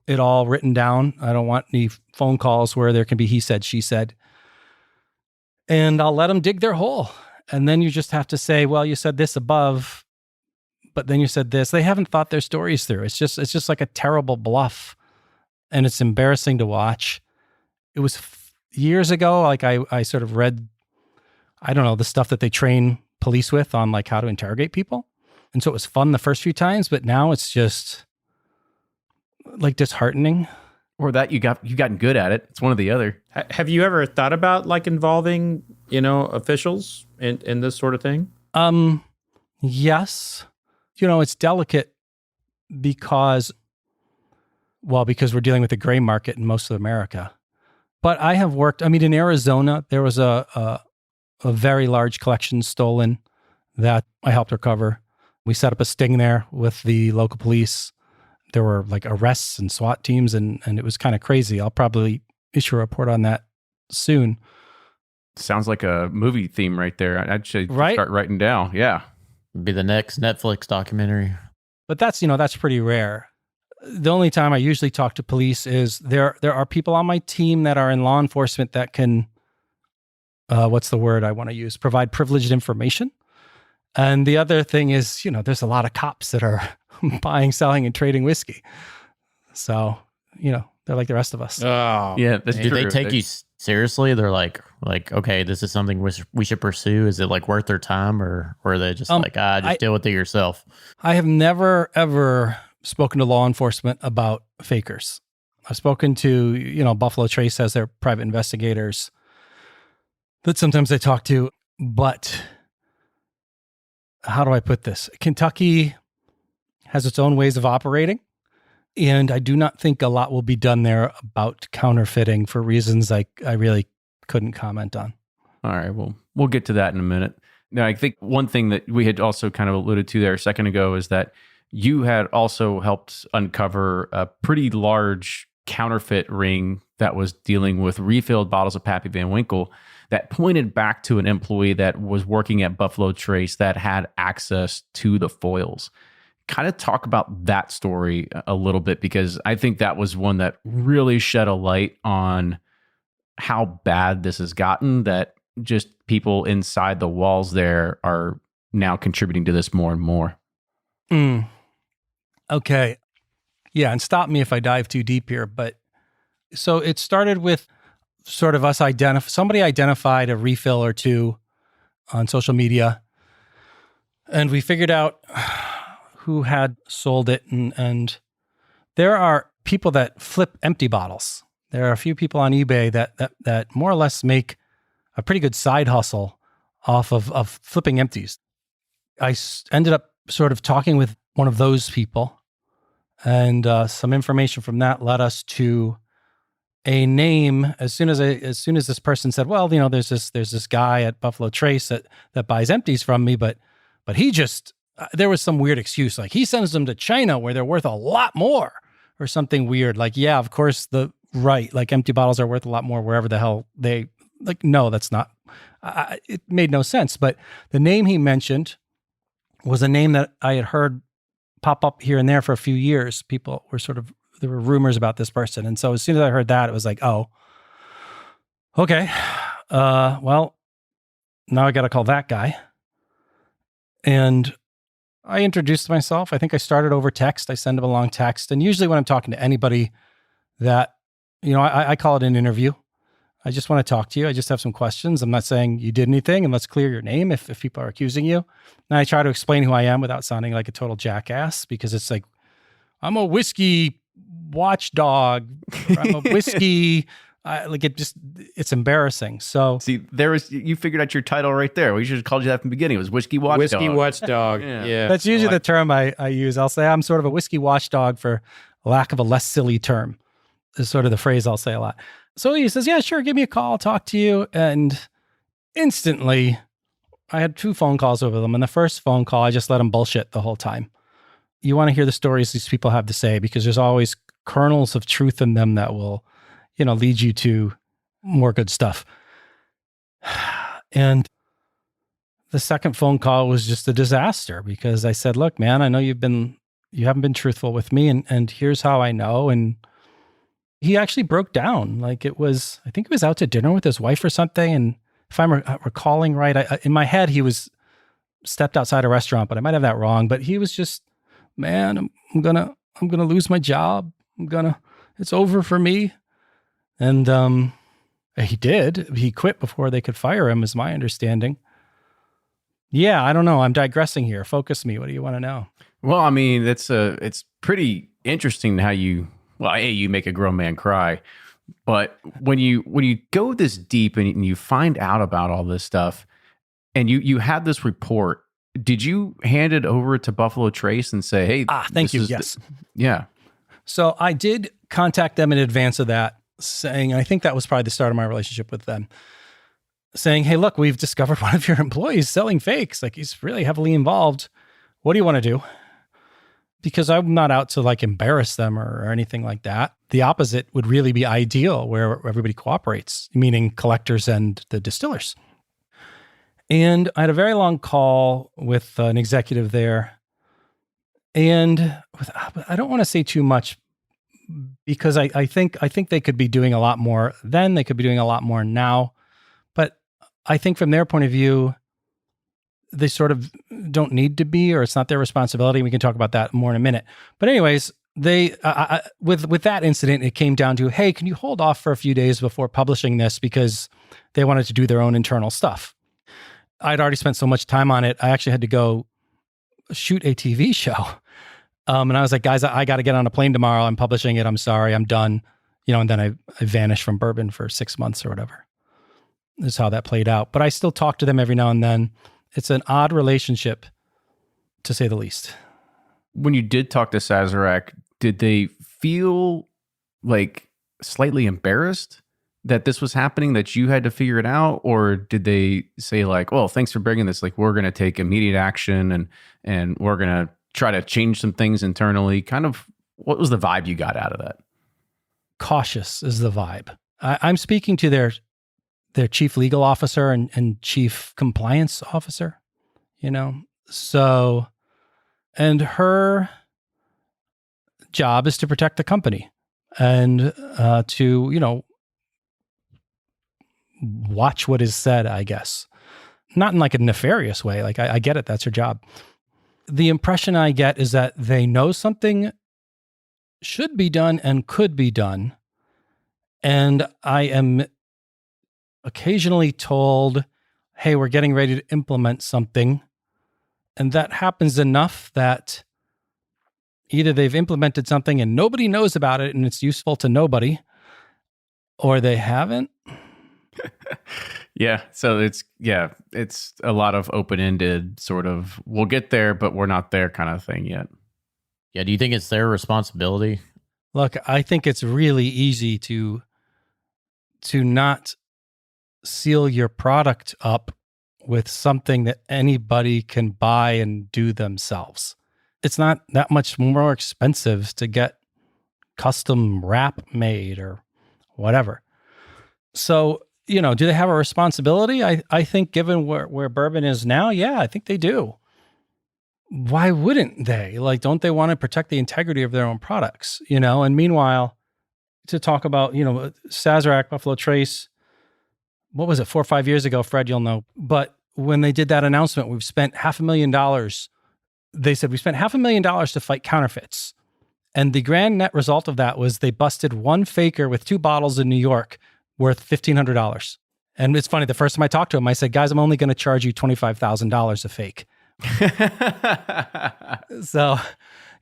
it all written down. I don't want any phone calls where there can be he said, she said. And I'll let them dig their hole. And then you just have to say, well, you said this above, but then you said this. They haven't thought their stories through. It's just like a terrible bluff. And it's embarrassing to watch. It was years ago, like I sort of read, I don't know, the stuff that they train police with on like how to interrogate people. And so it was fun the first few times, but now it's just like disheartening. Or that you've gotten good at it. It's one or the other. Have you ever thought about like involving, officials in this sort of thing? Yes. It's delicate because we're dealing with the gray market in most of America. But I have worked, in Arizona, there was a very large collection stolen that I helped recover. We set up a sting there with the local police. There were like arrests and SWAT teams, and it was kind of crazy. I'll probably issue a report on that soon. Sounds like a movie theme right there. I'd start writing down. Yeah. Be the next Netflix documentary. But that's pretty rare. The only time I usually talk to police is there are people on my team that are in law enforcement that can, what's the word I want to use? Provide privileged information. And the other thing is, there's a lot of cops that are buying, selling, and trading whiskey. So, they're like the rest of us. Oh, yeah. That's Do true. they take you seriously? They're like, okay, this is something we should pursue. Is it like worth their time, or are they just just deal with it yourself? I have never, ever spoken to law enforcement about fakers. I've spoken to, Buffalo Trace has their private investigators that sometimes I talk to, but how do I put this? Kentucky has its own ways of operating, and I do not think a lot will be done there about counterfeiting for reasons I really couldn't comment on. All right, well, we'll get to that in a minute. Now, I think one thing that we had also kind of alluded to there a second ago is that you had also helped uncover a pretty large counterfeit ring that was dealing with refilled bottles of Pappy Van Winkle that pointed back to an employee that was working at Buffalo Trace that had access to the foils. Kind of talk about that story a little bit, because I think that was one that really shed a light on how bad this has gotten, that just people inside the walls there are now contributing to this more and more. Okay. Yeah, and stop me if I dive too deep here, but so it started with sort of us somebody identified a refill or two on social media, and we figured out who had sold it, and there are people that flip empty bottles. There are a few people on eBay that more or less make a pretty good side hustle off of flipping empties. I ended up sort of talking with one of those people, and some information from that led us to a name. As soon as this person said, well, there's this guy at Buffalo Trace that buys empties from me, but he just, there was some weird excuse, like he sends them to China where they're worth a lot more, or something weird. Like, yeah, of course, like empty bottles are worth a lot more wherever the hell they, like, no, that's not, it made no sense. But the name he mentioned was a name that I had heard pop up here and there for a few years. People were there were rumors about this person. And so as soon as I heard that, it was like, oh, okay. Well, now I got to call that guy. And I introduced myself. I think I started over text. I send them a long text. And usually when I'm talking to anybody that, I call it an interview. I just want to talk to you. I just have some questions. I'm not saying you did anything, and let's clear your name if people are accusing you. And I try to explain who I am without sounding like a total jackass, because it's like, I'm a whiskey watchdog. I'm a whiskey. It's embarrassing. So see, you figured out your title right there. We should have called you that from the beginning. It was whiskey watchdog. Whiskey watchdog. Yeah. That's usually the term I use. I'll say I'm sort of a whiskey watchdog for lack of a less silly term. Is sort of the phrase I'll say a lot. So he says, yeah, sure, give me a call, I'll talk to you. And instantly I had 2 phone calls with them. And the first phone call, I just let them bullshit the whole time. You want to hear the stories these people have to say because there's always kernels of truth in them that will, lead you to more good stuff. And the second phone call was just a disaster because I said, look, man, I know you haven't been truthful with me and here's how I know. And he actually broke down. I think he was out to dinner with his wife or something. And if I'm recalling right, in my head, he was stepped outside a restaurant, but I might have that wrong. But he was just, man, I'm gonna lose my job. It's over for me. And he did. He quit before they could fire him, is my understanding. Yeah, I don't know. I'm digressing here. Focus me. What do you want to know? Well, I mean, it's pretty interesting how you make a grown man cry. But when you go this deep and you find out about all this stuff and you had this report, did you hand it over to Buffalo Trace and say, hey, thank you. Yes. Yeah. So I did contact them in advance of that saying, I think that was probably the start of my relationship with them, saying, hey, look, we've discovered one of your employees selling fakes. Like he's really heavily involved. What do you want to do? Because I'm not out to embarrass them or anything like that. The opposite would really be ideal where everybody cooperates, meaning collectors and the distillers. And I had a very long call with an executive there. And I don't want to say too much because I think they could be doing a lot more then. They could be doing a lot more now. But I think from their point of view, they sort of don't need to be, or it's not their responsibility. We can talk about that more in a minute. But anyways, they with that incident, it came down to, hey, can you hold off for a few days before publishing this because they wanted to do their own internal stuff. I'd already spent so much time on it. I actually had to go shoot a TV show. And I was like, guys, I got to get on a plane tomorrow. I'm publishing it. I'm sorry. I'm done. And then I vanished from Bourbon for 6 months or whatever. This is how that played out. But I still talk to them every now and then. It's an odd relationship, to say the least. When you did talk to Sazerac, did they feel slightly embarrassed that this was happening, that you had to figure it out? Or did they say well, thanks for bringing this. We're going to take immediate action and we're going to try to change some things internally? Kind of, what was the vibe you got out of that? Cautious is the vibe. I'm speaking to their chief legal officer and chief compliance officer, So, and her job is to protect the company and to, watch what is said, I guess. Not in a nefarious way. I get it. That's her job. The impression I get is that they know something should be done and could be done. And I am occasionally told, hey, we're getting ready to implement something. And that happens enough that either they've implemented something and nobody knows about it and it's useful to nobody, or they haven't. Yeah. So it's a lot of open-ended sort of, we'll get there, but we're not there kind of thing yet. Yeah. Do you think it's their responsibility? Look, I think it's really easy to not seal your product up with something that anybody can buy and do themselves. It's not that much more expensive to get custom wrap made or whatever. So, do they have a responsibility? I think given where Bourbon is now, yeah, I think they do. Why wouldn't they? Don't they want to protect the integrity of their own products? And meanwhile, to talk about, Sazerac, Buffalo Trace, what was it, 4 or 5 years ago, Fred, you'll know. But when they did that announcement, we've spent $500,000. They said we spent $500,000 to fight counterfeits. And the grand net result of that was they busted one faker with 2 bottles in New York worth $1,500. And it's funny, the first time I talked to him, I said, guys, I'm only going to charge you $25,000 a fake. So,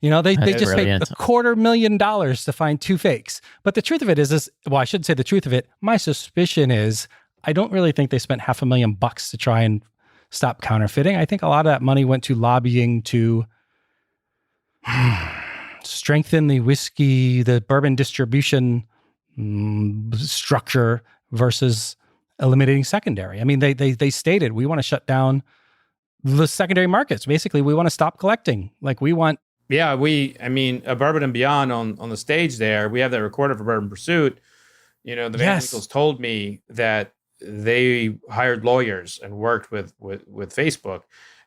they just paid $250,000 to find 2 fakes. But the truth of it is, well, I shouldn't say the truth of it. My suspicion is I don't really think they spent $500,000 to try and stop counterfeiting. I think a lot of that money went to lobbying to strengthen the bourbon distribution structure versus eliminating secondary. I mean, they stated we want to shut down the secondary markets. Basically, we want to stop collecting. Like we want. Yeah, a Bourbon and Beyond on the stage there, we have that recorded for Bourbon Pursuit. The Van Winkles told me that they hired lawyers and worked with Facebook.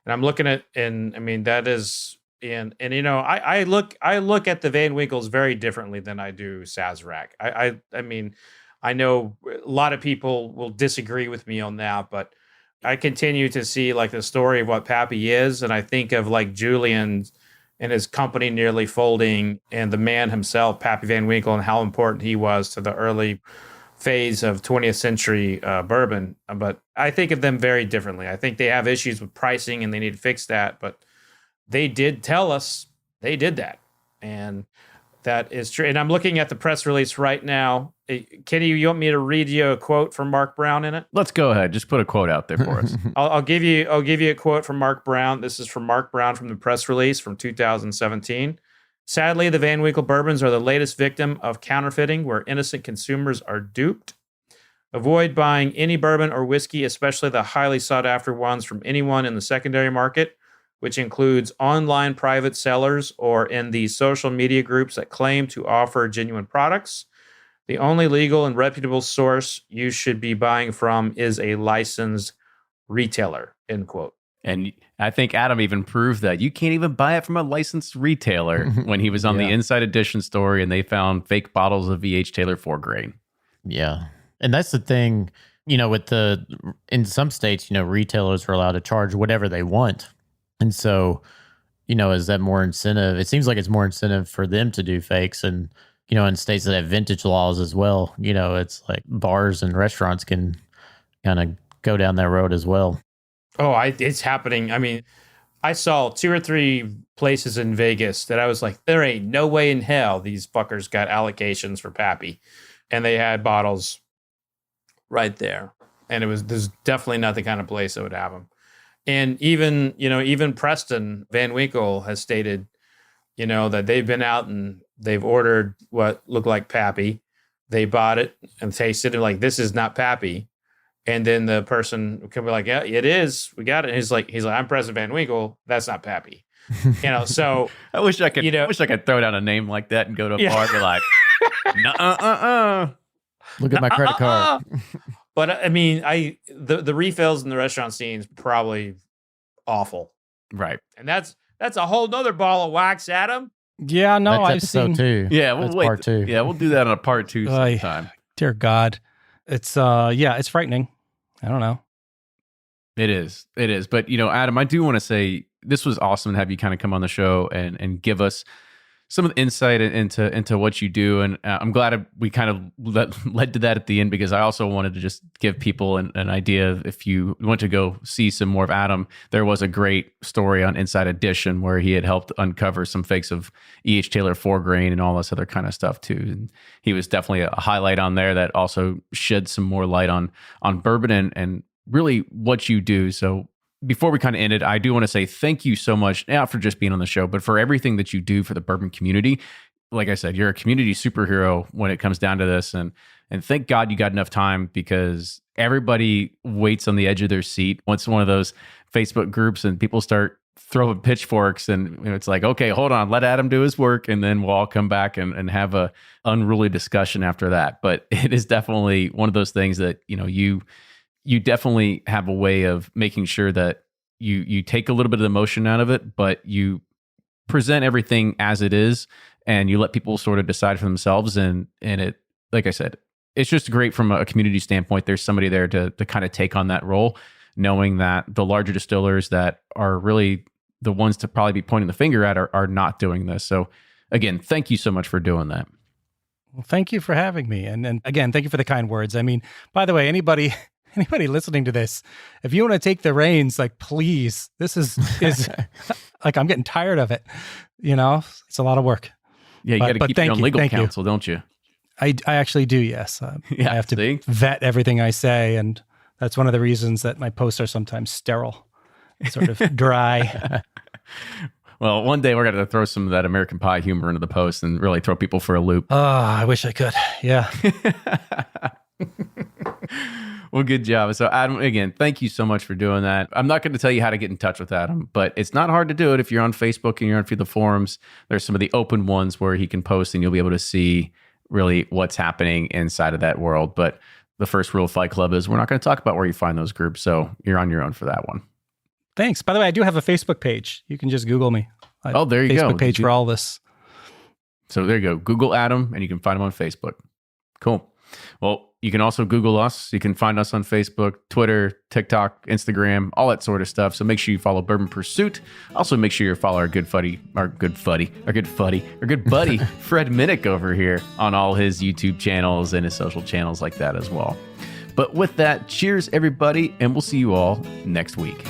And I'm looking at, that is, I look at the Van Winkles very differently than I do Sazerac. I know a lot of people will disagree with me on that, but I continue to see like the story of what Pappy is. And I think of like Julian and his company nearly folding, and the man himself, Pappy Van Winkle, and how important he was to the early phase of 20th century bourbon. But I think of them very differently. I think they have issues with pricing and they need to fix that. But they did tell us they did that. And that is true. And I'm looking at the press release right now. Kenny, you want me to read you a quote from Mark Brown in it? Let's go ahead. Just put a quote out there for us. I'll give you a quote from Mark Brown. This is from Mark Brown from the press release from 2017. Sadly, the Van Winkle bourbons are the latest victim of counterfeiting, where innocent consumers are duped. Avoid buying any bourbon or whiskey, especially the highly sought after ones, from anyone in the secondary market, which includes online private sellers or in the social media groups that claim to offer genuine products. The only legal and reputable source you should be buying from is a licensed retailer, end quote. And I think Adam even proved that you can't even buy it from a licensed retailer when he was on the Inside Edition story and they found fake bottles of VH Taylor 4 grain. Yeah. And that's the thing, in some states, retailers are allowed to charge whatever they want. And so, is that more incentive? It seems like it's more incentive for them to do fakes. And, in states that have vintage laws as well, it's like bars and restaurants can kind of go down that road as well. Oh, it's happening. I mean, I saw 2 or 3 places in Vegas that I was like, there ain't no way in hell these fuckers got allocations for Pappy. And they had bottles right there. And there's definitely not the kind of place that would have them. And even Preston Van Winkle has stated, that they've been out and they've ordered what looked like Pappy. They bought it and tasted it like, this is not Pappy. And then the person could be like, yeah, it is. We got it. And he's like, I'm Preston Van Winkle. That's not Pappy. So I wish I could throw down a name like that and go to a bar and be like, look at my credit card. But the refills in the restaurant scene is probably awful. Right. And that's a whole nother ball of wax, Adam. Yeah, no, that's I've episode seen 2. Yeah, that's part 2. Yeah, we'll do that on a part 2 sometime. Dear God. It's it's frightening. I don't know. It is. But Adam, I do want to say this was awesome to have you kind of come on the show and give us some of the insight into what you do. And I'm glad we kind of led to that at the end, because I also wanted to just give people an idea of, if you want to go see some more of Adam, there was a great story on Inside Edition where he had helped uncover some fakes of E.H. Taylor 4 grain and all this other kind of stuff too. And he was definitely a highlight on there that also shed some more light on bourbon and really what you do. So before we kind of end it, I do want to say thank you so much, not for just being on the show, but for everything that you do for the bourbon community. Like I said, you're a community superhero when it comes down to this. And thank God you got enough time, because everybody waits on the edge of their seat once one of those Facebook groups and people start throwing pitchforks, and it's like, okay, hold on, let Adam do his work, and then we'll all come back and have a unruly discussion after that. But it is definitely one of those things that, you definitely have a way of making sure that you take a little bit of the emotion out of it, but you present everything as it is, and you let people sort of decide for themselves. And it, like I said, it's just great from a community standpoint. There's somebody there to kind of take on that role, knowing that the larger distillers that are really the ones to probably be pointing the finger at are not doing this. So again, thank you so much for doing that. Well, thank you for having me. And again, thank you for the kind words. I mean, by the way, anybody listening to this, if you want to take the reins, like, please, this is like, I'm getting tired of it. It's a lot of work. Yeah, you got to keep your own legal counsel, don't you? I actually do, yes. I have to vet everything I say, and that's one of the reasons that my posts are sometimes sterile, sort of dry. Well, one day we're going to throw some of that American Pie humor into the post and really throw people for a loop. Oh, I wish I could. Yeah. Well, good job. So, Adam, again, thank you so much for doing that. I'm not going to tell you how to get in touch with Adam, but it's not hard to do it if you're on Facebook and you're on the forums. There's some of the open ones where he can post and you'll be able to see really what's happening inside of that world. But the first rule of Fight Club is we're not going to talk about where you find those groups. So you're on your own for that one. Thanks. By the way, I do have a Facebook page. You can just Google me. Oh, there you go. Facebook page for all this. So there you go. Google Adam and you can find him on Facebook. Cool. Well, you can also Google us. You can find us on Facebook, Twitter, TikTok, Instagram, all that sort of stuff. So make sure you follow Bourbon Pursuit. Also make sure you follow our good buddy, Fred Minnick over here on all his YouTube channels and his social channels like that as well. But with that, cheers everybody, and we'll see you all next week.